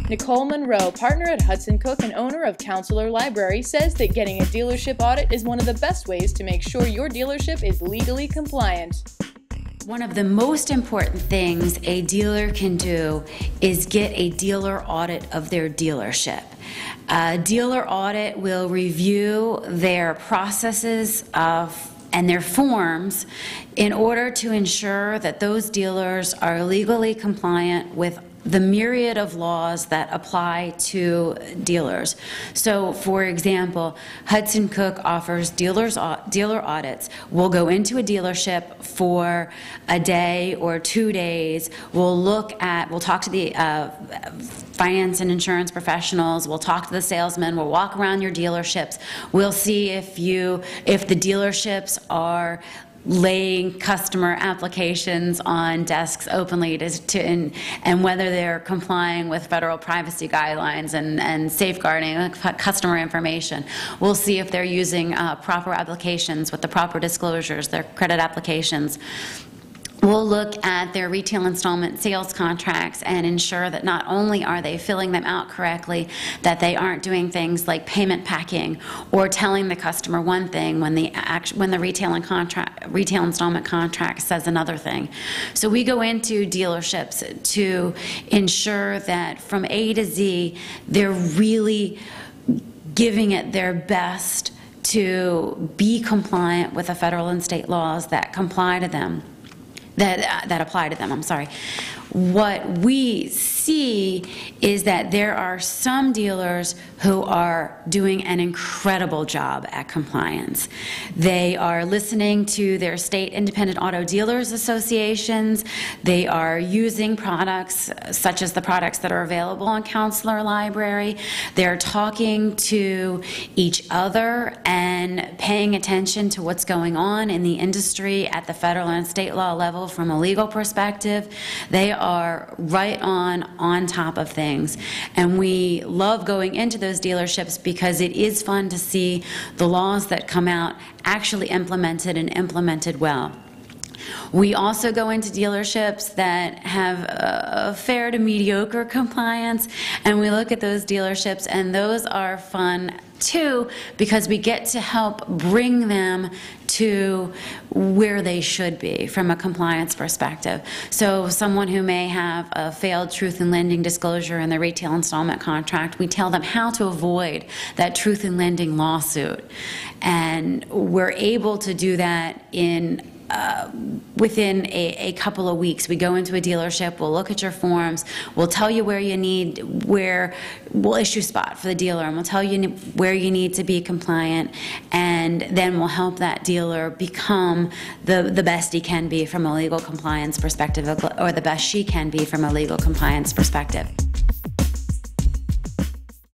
Nicole Munro, partner at Hudson, Cooke and owner of Counselor Library, says that getting a dealership audit is one of the best ways to make sure your dealership is legally compliant. One of the most important things a dealer can do is get a dealer audit of their dealership. A dealer audit will review their processes and their forms in order to ensure that those dealers are legally compliant with the myriad of laws that apply to dealers. So, for example, Hudson Cooke offers dealer audits. We'll go into a dealership for a day or 2 days. We'll talk to the finance and insurance professionals. We'll talk to the salesmen. We'll walk around your dealerships. We'll see if the dealerships are laying customer applications on desks openly and whether they're complying with federal privacy guidelines and safeguarding customer information. We'll see if they're using proper applications with the proper disclosures, their credit applications. We'll look at their retail installment sales contracts and ensure that not only are they filling them out correctly, that they aren't doing things like payment packing or telling the customer one thing when the retail installment contract says another thing. So we go into dealerships to ensure that from A to Z, they're really giving it their best to be compliant with the federal and state laws that apply to them. What we see is that there are some dealers who are doing an incredible job at compliance. They are listening to their state independent auto dealers associations. They are using products such as the products that are available on Counselor Library. They're talking to each other and paying attention to what's going on in the industry at the federal and state law level from a legal perspective. They are right on top of things, and we love going into those dealerships because it is fun to see the laws that come out actually implemented and implemented well. We also go into dealerships that have a fair to mediocre compliance, and we look at those dealerships, and those are fun too because we get to help bring them to where they should be from a compliance perspective. So someone who may have a failed truth in lending disclosure in the retail installment contract, we tell them how to avoid that truth in lending lawsuit. And we're able to do that within a couple of weeks. We go into a dealership, we'll look at your forms, we'll tell you we'll issue spot for the dealer, and we'll tell you where you need to be compliant, and then we'll help that dealer become the best he can be from a legal compliance perspective, or the best she can be from a legal compliance perspective.